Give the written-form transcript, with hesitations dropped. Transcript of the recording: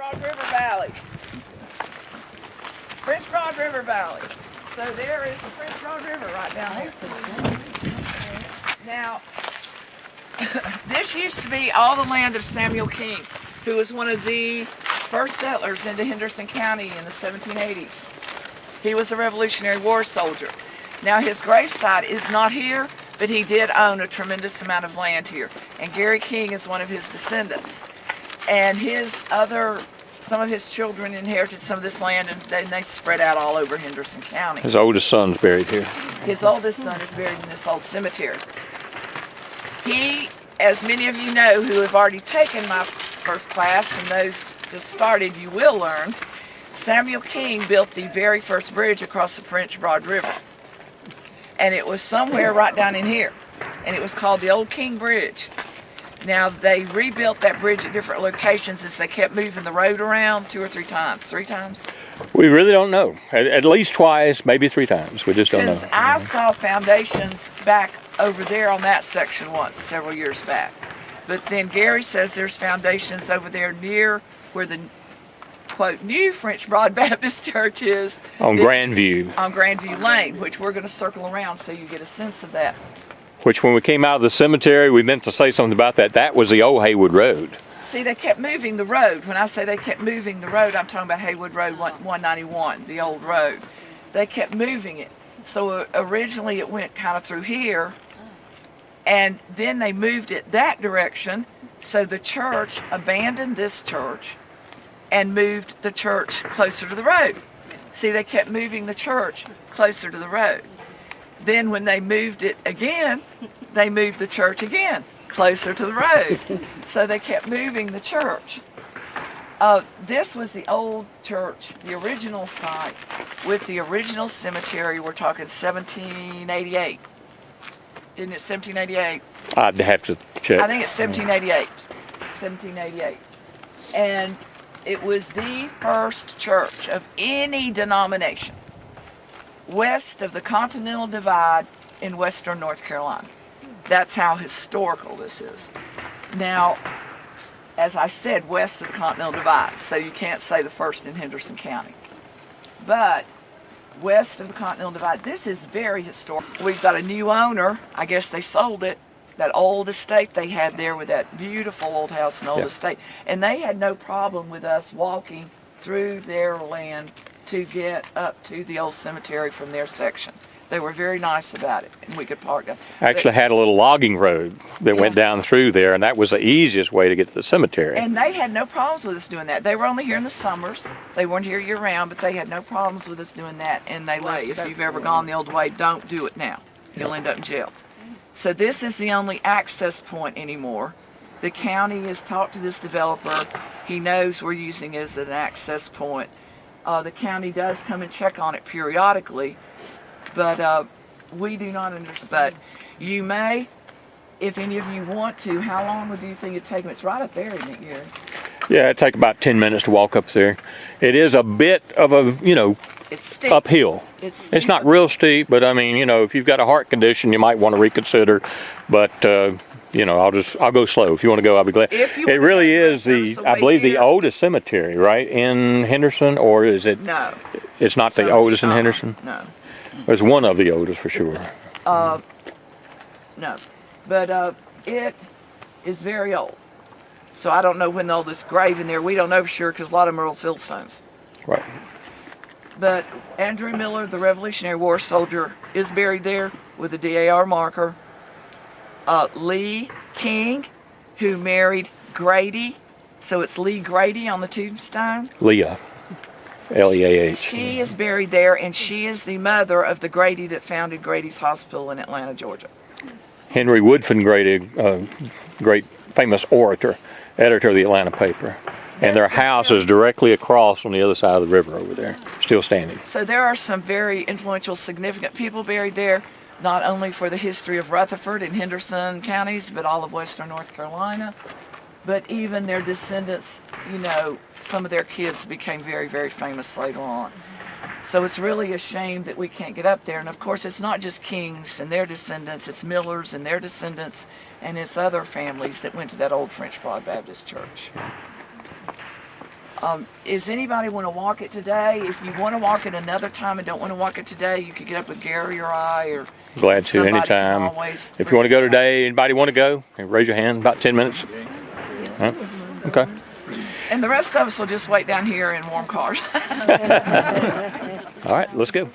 Broad River Valley. French Broad River Valley. So there is the French Broad River right down there. Now, this used to be all the land of Samuel King, who was one of the first settlers into Henderson County in the 1780s. He was a Revolutionary War soldier. Now his gravesite is not here, but he did own a tremendous amount of land here. And Gary King is one of his descendants. And some of his children inherited some of this land, and then they spread out all over Henderson County. His oldest son's buried here. His oldest son is buried in this old cemetery. He, as many of you know who have already taken my first class, and those just started, you will learn, Samuel King built the very first bridge across the French Broad River. And it was somewhere right down in here. And it was called the Old King Bridge. Now, they rebuilt that bridge at different locations as they kept moving the road around 2 or 3 times. 3 times? We really don't know. At least twice, maybe 3 times. We just don't know. Because I saw foundations back over there on that section once, several years back. But then Gary says there's foundations over there near where the, quote, new French Broad Baptist Church is. On Grandview. On Grandview Lane, which we're going to circle around so you get a sense of that. Which, when we came out of the cemetery, we meant to say something about that. That was the old Haywood Road. See, they kept moving the road. When I say they kept moving the road, I'm talking about Haywood Road 191, the old road. They kept moving it. So originally it went kind of through here, and then they moved it that direction. So the church abandoned this church and moved the church closer to the road. See, they kept moving the church closer to the road. Then when they moved it again, they moved the church again, closer to the road. So they kept moving the church. This was the old church, the original site, with the original cemetery. We're talking 1788. Isn't it 1788? I'd have to check. I think it's 1788. 1788. And it was the first church of any denomination west of the Continental Divide in western North Carolina. That's how historical this is. Now, as I said, west of the Continental Divide, so you can't say the first in Henderson County. But west of the Continental Divide, this is very historic. We've got a new owner. I guess they sold it. That old estate they had there with that beautiful old house and old estate. And they had no problem with us walking through their land to get up to the old cemetery from their section. They were very nice about it, and we could park them. Actually had a little logging road that went down through there, and that was the easiest way to get to the cemetery. And they had no problems with us doing that. They were only here in the summers. They weren't here year-round, but they had no problems with us doing that, and they left. If you've ever gone the old way, don't do it now. You'll end up in jail. So this is the only access point anymore. The county has talked to this developer. He knows we're using it as an access point. The county does come and check on it periodically, but we do not understand. But you may, if any of you want to, how long do you think it'd take them? It's right up there, isn't it, Gary? Yeah, it'd take about 10 minutes to walk up there. It is a bit of a, it's steep. Uphill. It's not real steep, but I mean, if you've got a heart condition, you might want to reconsider. But I'll go slow. If you want to go, I'll be glad. It really is I believe the oldest cemetery, right, in Henderson, or is it? No. It's not the oldest in Henderson? No. It's one of the oldest for sure. No. But it is very old. So I don't know when the oldest grave in there. We don't know for sure because a lot of them are old fieldstones. Right. But Andrew Miller, the Revolutionary War soldier, is buried there with a DAR marker. Lee King, who married Grady, so it's Lee Grady on the tombstone. Leah, Leah. She is buried there, and she is the mother of the Grady that founded Grady's Hospital in Atlanta, Georgia. Henry Woodfin Grady, great famous orator, editor of the Atlanta paper. And their house is directly across on the other side of the river over there, still standing. So there are some very influential, significant people buried there, not only for the history of Rutherford and Henderson counties, but all of western North Carolina. But even their descendants, some of their kids became very, very famous later on. So it's really a shame that we can't get up there. And of course, it's not just Kings and their descendants, it's Millers and their descendants, and it's other families that went to that old French Broad Baptist church. Is anybody want to walk it today? If you want to walk it another time and don't want to walk it today, you could get up with Gary or I, or Glad to somebody anytime. can always If you want to go today, anybody want to go? Raise your hand. About 10 minutes. Huh? Okay. And the rest of us will just wait down here in warm cars. All right, let's go.